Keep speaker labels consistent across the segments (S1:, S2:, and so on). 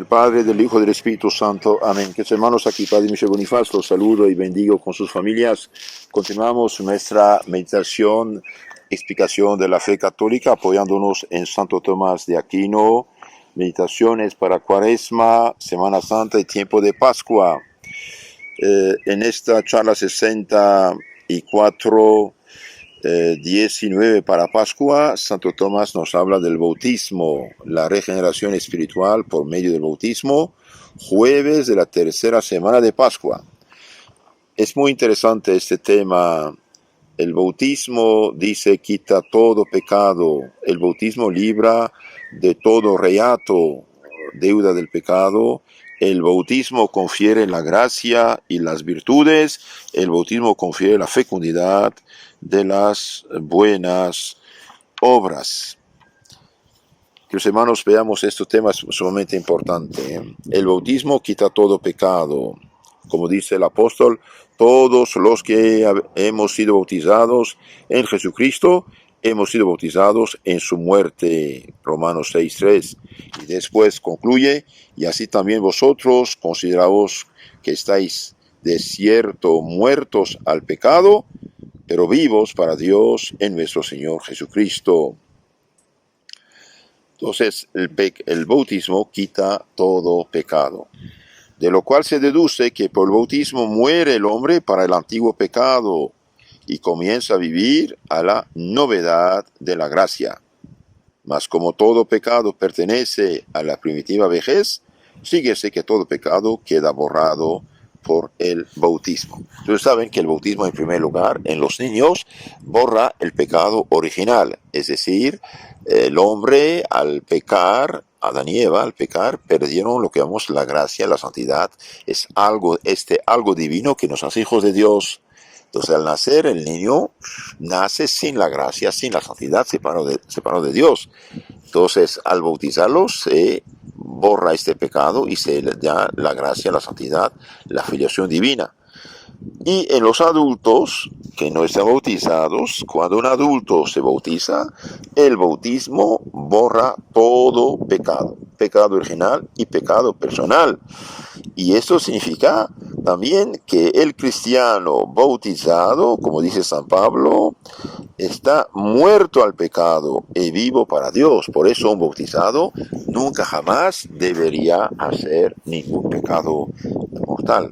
S1: Padre, del Hijo y del Espíritu Santo. Amén. Que hermanos, aquí Padre Michel Bonifaz los saludo y bendigo con sus familias. Continuamos nuestra meditación, explicación de la fe católica, apoyándonos en Santo Tomás de Aquino. Meditaciones para Cuaresma, Semana Santa y tiempo de Pascua. En esta charla 64, 19 para Pascua, Santo Tomás nos habla del bautismo, la regeneración espiritual por medio del bautismo, jueves de la tercera semana de Pascua. Es muy interesante este tema. El bautismo, dice, quita todo pecado. El bautismo libra de todo reato, deuda del pecado. El bautismo confiere la gracia y las virtudes. El bautismo confiere la fecundidad de las buenas obras. Queridos hermanos, veamos estos temas sumamente importantes. El bautismo quita todo pecado. Como dice el apóstol, todos los que hemos sido bautizados en Jesucristo, hemos sido bautizados en su muerte. Romanos 6:3. Y después concluye, y así también vosotros consideraos que estáis de cierto muertos al pecado, pero vivos para Dios en nuestro Señor Jesucristo. Entonces, el bautismo quita todo pecado. De lo cual se deduce que por el bautismo muere el hombre para el antiguo pecado y comienza a vivir a la novedad de la gracia. Mas como todo pecado pertenece a la primitiva vejez, síguese que todo pecado queda borrado por el bautismo. Ustedes saben que el bautismo, en primer lugar, en los niños, borra el pecado original. Es decir, el hombre al pecar, Adán y Eva al pecar, perdieron lo que llamamos la gracia, la santidad. Es algo divino que nos hace hijos de Dios. Entonces, al nacer, el niño nace sin la gracia, sin la santidad, separado de Dios. Entonces, al bautizarlo, se borra este pecado y se le da la gracia, la santidad, la filiación divina. Y en los adultos que no están bautizados, cuando un adulto se bautiza, el bautismo borra todo pecado, pecado original y pecado personal. Y esto significa también que el cristiano bautizado, como dice San Pablo, está muerto al pecado y vivo para Dios. Por eso un bautizado nunca jamás debería hacer ningún pecado mortal.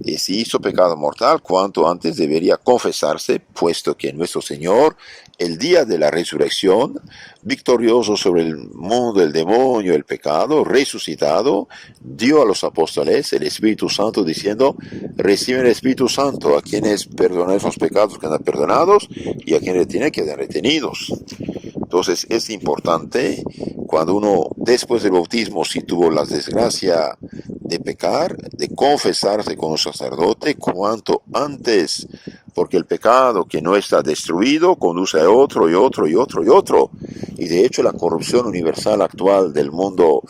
S1: Y si hizo pecado mortal, cuanto antes debería confesarse, puesto que nuestro Señor, el día de la resurrección, victorioso sobre el mundo, el demonio, el pecado, resucitado, dio a los apóstoles el Espíritu Santo diciendo, reciben el Espíritu Santo a quienes perdonan los pecados que quedan perdonados y a quienes tienen que quedar retenidos. Entonces es importante cuando uno después del bautismo, si tuvo la desgracia de pecar, de confesarse con un sacerdote cuanto antes, porque el pecado que no está destruido conduce a otro y otro y otro y otro. Y de hecho la corrupción universal actual del mundo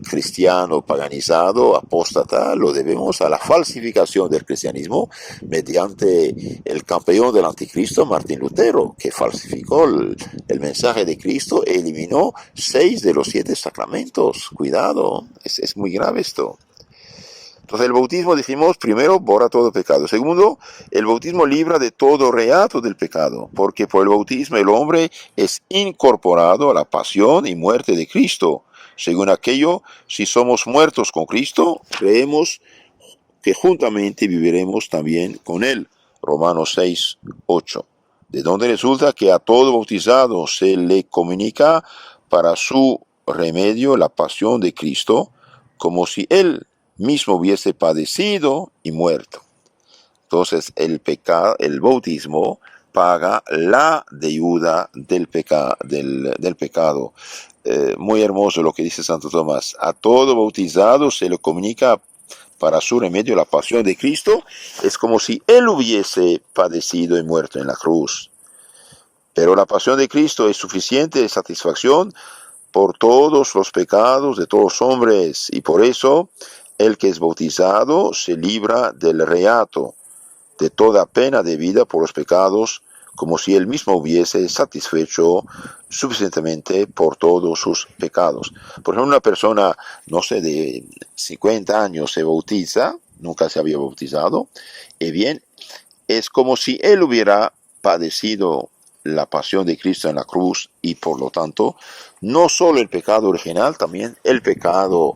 S1: cristiano paganizado, apóstata, lo debemos a la falsificación del cristianismo mediante el campeón del anticristo, Martín Lutero, que falsificó el mensaje de Cristo e eliminó 6 de los 7 sacramentos. Cuidado, es muy grave esto. Entonces el bautismo, dijimos, primero, borra todo pecado. Segundo, el bautismo libra de todo reato del pecado, porque por el bautismo el hombre es incorporado a la pasión y muerte de Cristo. Según aquello, si somos muertos con Cristo, creemos que juntamente viviremos también con Él. Romanos 6:8. De donde resulta que a todo bautizado se le comunica para su remedio la pasión de Cristo, como si Él mismo hubiese padecido y muerto. Entonces el bautismo paga la deuda del pecado. Muy hermoso lo que dice Santo Tomás. A todo bautizado se le comunica para su remedio la pasión de Cristo. Es como si Él hubiese padecido y muerto en la cruz. Pero la pasión de Cristo es suficiente satisfacción por todos los pecados de todos los hombres, y por eso el que es bautizado se libra del reato, de toda pena debida por los pecados como si él mismo hubiese satisfecho suficientemente por todos sus pecados. Por ejemplo, una persona, no sé, de 50 años se bautiza, nunca se había bautizado, y bien, es como si él hubiera padecido la pasión de Cristo en la cruz y por lo tanto no solo el pecado original, también el pecado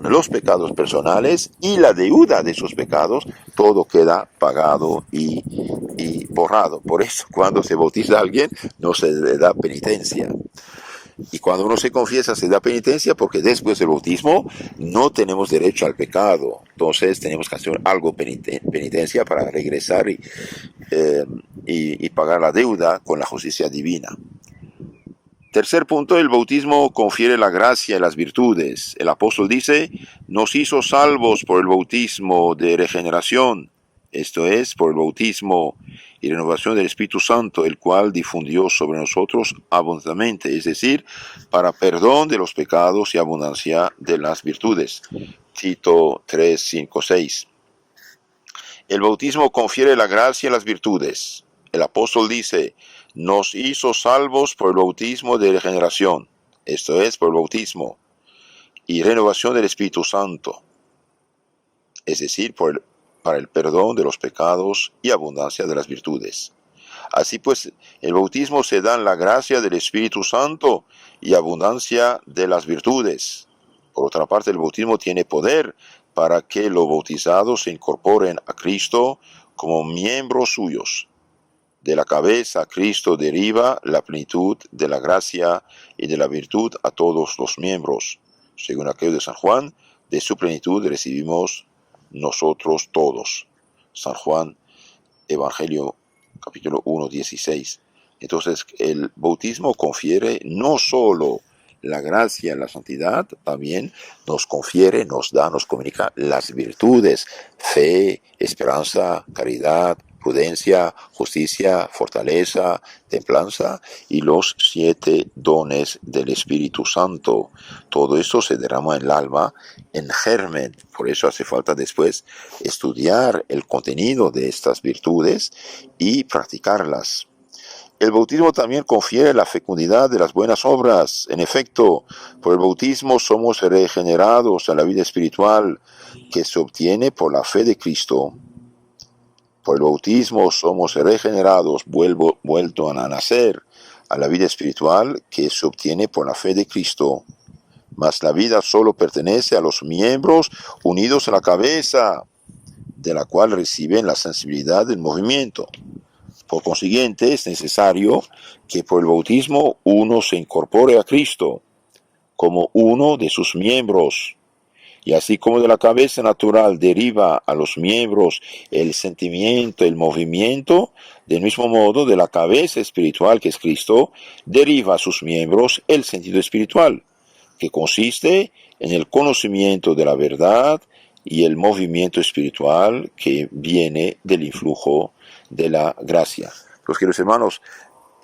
S1: los pecados personales y la deuda de sus pecados, todo queda pagado y borrado. Por eso cuando se bautiza a alguien no se le da penitencia. Y cuando uno se confiesa, se da penitencia porque después del bautismo no tenemos derecho al pecado. Entonces tenemos que hacer algo penitencia para regresar y pagar la deuda con la justicia divina. Tercer punto, el bautismo confiere la gracia y las virtudes. El apóstol dice, nos hizo salvos por el bautismo de regeneración, esto es, por el bautismo y renovación del Espíritu Santo, el cual difundió sobre nosotros abundantemente, es decir, para perdón de los pecados y abundancia de las virtudes. Tito 3, 5, 6. El bautismo confiere la gracia y las virtudes. El apóstol dice, nos hizo salvos por el bautismo de regeneración, esto es, por el bautismo y renovación del Espíritu Santo, es decir, para el perdón de los pecados y abundancia de las virtudes. Así pues, el bautismo se da en la gracia del Espíritu Santo y abundancia de las virtudes. Por otra parte, el bautismo tiene poder para que los bautizados se incorporen a Cristo como miembros suyos. De la cabeza Cristo deriva la plenitud de la gracia y de la virtud a todos los miembros. Según aquello de San Juan, de su plenitud recibimos nosotros todos. San Juan, Evangelio, capítulo 1, 16. Entonces, el bautismo confiere no solo la gracia y la santidad, también nos confiere, nos da, nos comunica las virtudes, fe, esperanza, caridad, prudencia, justicia, fortaleza, templanza y los 7 dones del Espíritu Santo. Todo esto se derrama en el alma en germen. Por eso hace falta después estudiar el contenido de estas virtudes y practicarlas. El bautismo también confiere la fecundidad de las buenas obras. En efecto, por el bautismo somos regenerados a la vida espiritual que se obtiene por la fe de Cristo. Por el bautismo somos regenerados, vuelto a nacer a la vida espiritual que se obtiene por la fe de Cristo. Mas la vida solo pertenece a los miembros unidos a la cabeza, de la cual reciben la sensibilidad del movimiento. Por consiguiente, es necesario que por el bautismo uno se incorpore a Cristo como uno de sus miembros. Y así como de la cabeza natural deriva a los miembros el sentimiento, el movimiento, del mismo modo de la cabeza espiritual que es Cristo, deriva a sus miembros el sentido espiritual, que consiste en el conocimiento de la verdad y el movimiento espiritual que viene del influjo de la gracia. Los queridos hermanos,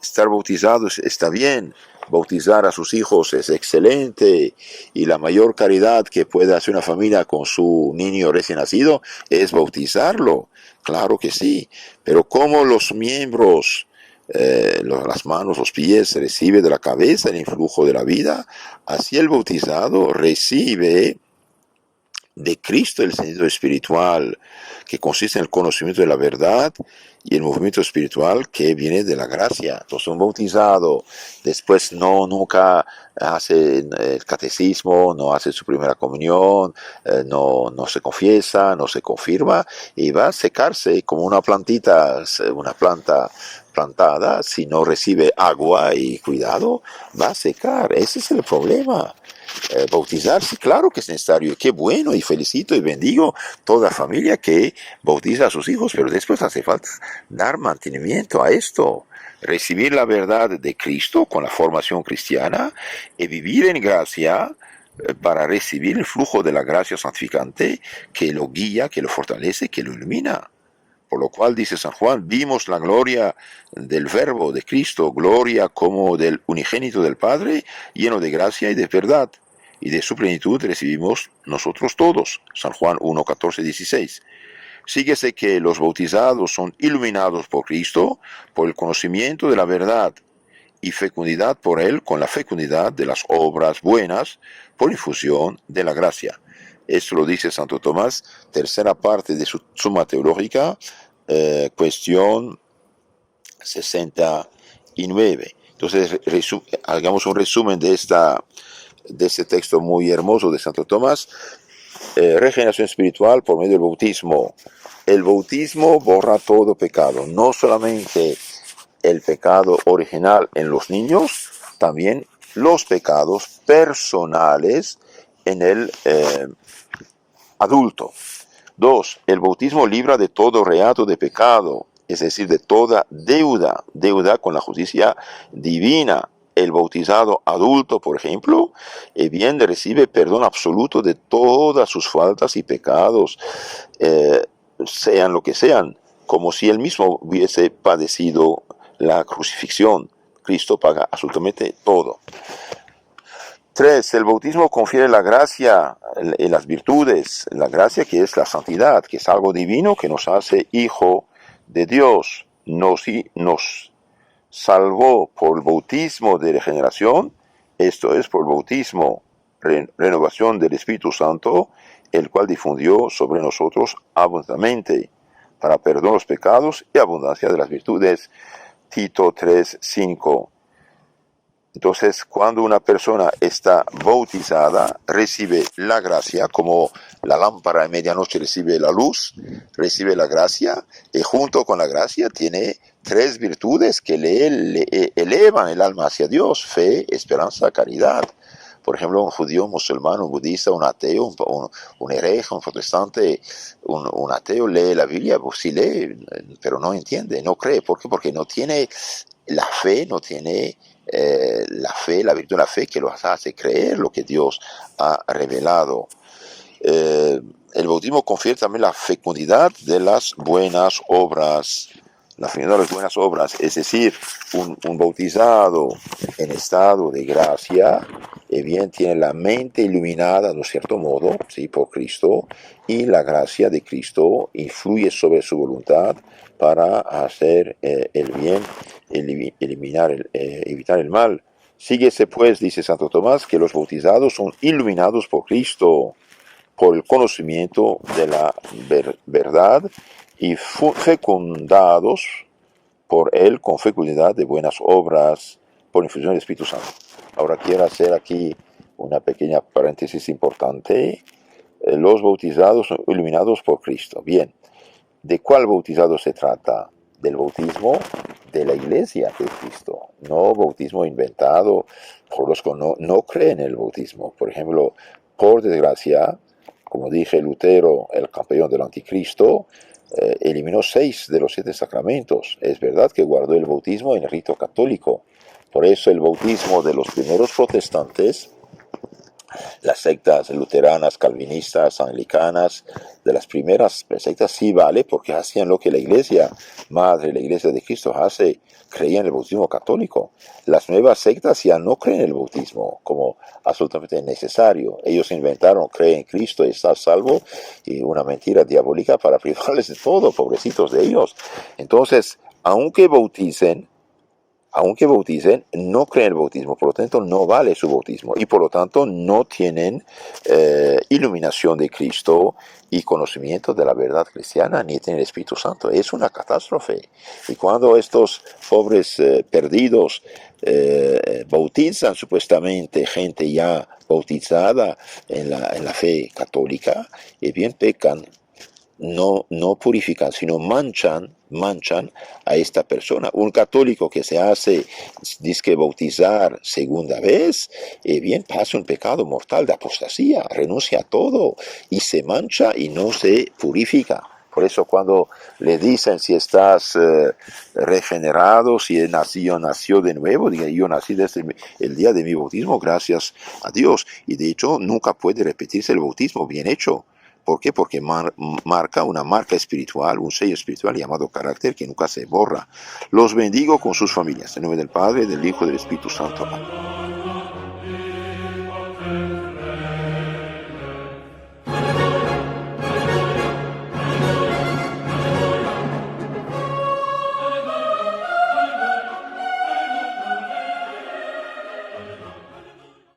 S1: estar bautizados está bien, bautizar a sus hijos es excelente y la mayor caridad que puede hacer una familia con su niño recién nacido es bautizarlo, claro que sí, pero como los miembros, las manos, los pies reciben de la cabeza el influjo de la vida, así el bautizado recibe de Cristo el sentido espiritual, que consiste en el conocimiento de la verdad y el movimiento espiritual que viene de la gracia. Entonces un bautizado después nunca hace el catecismo, no hace su primera comunión, no se confiesa, no se confirma y va a secarse como una plantita, una planta plantada, si no recibe agua y cuidado, va a secar. Ese es el problema. Bautizarse, claro que es necesario, qué bueno, y felicito y bendigo toda familia que bautiza a sus hijos, pero después hace falta dar mantenimiento a esto, recibir la verdad de Cristo con la formación cristiana y vivir en gracia para recibir el flujo de la gracia santificante que lo guía, que lo fortalece, que lo ilumina. Por lo cual, dice San Juan, vimos la gloria del Verbo de Cristo, gloria como del unigénito del Padre, lleno de gracia y de verdad, y de su plenitud recibimos nosotros todos. San Juan 1, 14, 16. Síguese que los bautizados son iluminados por Cristo por el conocimiento de la verdad y fecundidad por él con la fecundidad de las obras buenas por infusión de la gracia. Esto lo dice Santo Tomás, tercera parte de su Suma Teológica, cuestión 69. Entonces, hagamos un resumen de este texto muy hermoso de Santo Tomás. Regeneración espiritual por medio del bautismo. El bautismo borra todo pecado, no solamente el pecado original en los niños, también los pecados personales en el adulto. 2. El bautismo libra de todo reato de pecado, es decir, de toda deuda con la justicia divina. El bautizado adulto, por ejemplo, bien recibe perdón absoluto de todas sus faltas y pecados, sean lo que sean, como si él mismo hubiese padecido la crucifixión. Cristo paga absolutamente todo. 3. El bautismo confiere la gracia y las virtudes. La gracia, que es la santidad, que es algo divino que nos hace hijo de Dios. Nos salvó por el bautismo de regeneración, esto es por el bautismo, renovación del Espíritu Santo, el cual difundió sobre nosotros abundantemente, para perdón de los pecados y abundancia de las virtudes. Tito 3:5. Entonces, cuando una persona está bautizada, recibe la gracia, como la lámpara de medianoche recibe la luz, recibe la gracia, y junto con la gracia tiene 3 virtudes que le elevan el alma hacia Dios: fe, esperanza, caridad. Por ejemplo, un judío, un musulmán, un budista, un ateo, un hereje, un protestante, un ateo lee la Biblia, pues sí lee, pero no entiende, no cree. ¿Por qué? Porque no tiene la fe, no tiene la virtud de la fe que los hace creer lo que Dios ha revelado. El bautismo confiere también la fecundidad de las buenas obras. La fecundidad de las buenas obras, es decir, un bautizado en estado de gracia, bien tiene la mente iluminada, de un cierto modo, ¿sí?, por Cristo, y la gracia de Cristo influye sobre su voluntad para hacer el bien, evitar el mal. Síguese pues, dice Santo Tomás, que los bautizados son iluminados por Cristo, por el conocimiento de la verdad, y fecundados por él con fecundidad de buenas obras, por infusión del Espíritu Santo. Ahora quiero hacer aquí una pequeña paréntesis importante. Los bautizados son iluminados por Cristo. Bien, ¿de cuál bautizado se trata? Del bautismo de la iglesia de Cristo, no bautismo inventado por los que no creen en el bautismo. Por ejemplo, por desgracia, como dije, Lutero, el campeón del anticristo, eliminó 6 de los 7 sacramentos. Es verdad que guardó el bautismo en el rito católico. Por eso el bautismo de los primeros protestantes, las sectas luteranas, calvinistas, anglicanas, de las primeras sectas sí vale, porque hacían lo que la iglesia madre, la iglesia de Cristo hace, creían en el bautismo católico. Las nuevas sectas ya no creen en el bautismo como absolutamente necesario. Ellos inventaron, creen en Cristo y estás salvo, y una mentira diabólica para privarles de todo, pobrecitos de ellos. Entonces, aunque bauticen, no creen el bautismo, por lo tanto no vale su bautismo, y por lo tanto no tienen iluminación de Cristo y conocimiento de la verdad cristiana, ni tienen el Espíritu Santo. Es una catástrofe. Y cuando estos pobres perdidos bautizan supuestamente gente ya bautizada en la fe católica, y bien pecan, no purifican, sino manchan a esta persona. Un católico que se hace, dice, bautizar segunda vez, bien pasa un pecado mortal de apostasía, renuncia a todo y se mancha y no se purifica. Por eso cuando le dicen si estás regenerado, si nació de nuevo, diga: yo nací desde el día de mi bautismo, gracias a Dios. Y de hecho nunca puede repetirse el bautismo bien hecho. ¿Por qué? Porque marca una marca espiritual, un sello espiritual llamado carácter, que nunca se borra. Los bendigo con sus familias. En nombre del Padre, del Hijo y del Espíritu Santo. Amén.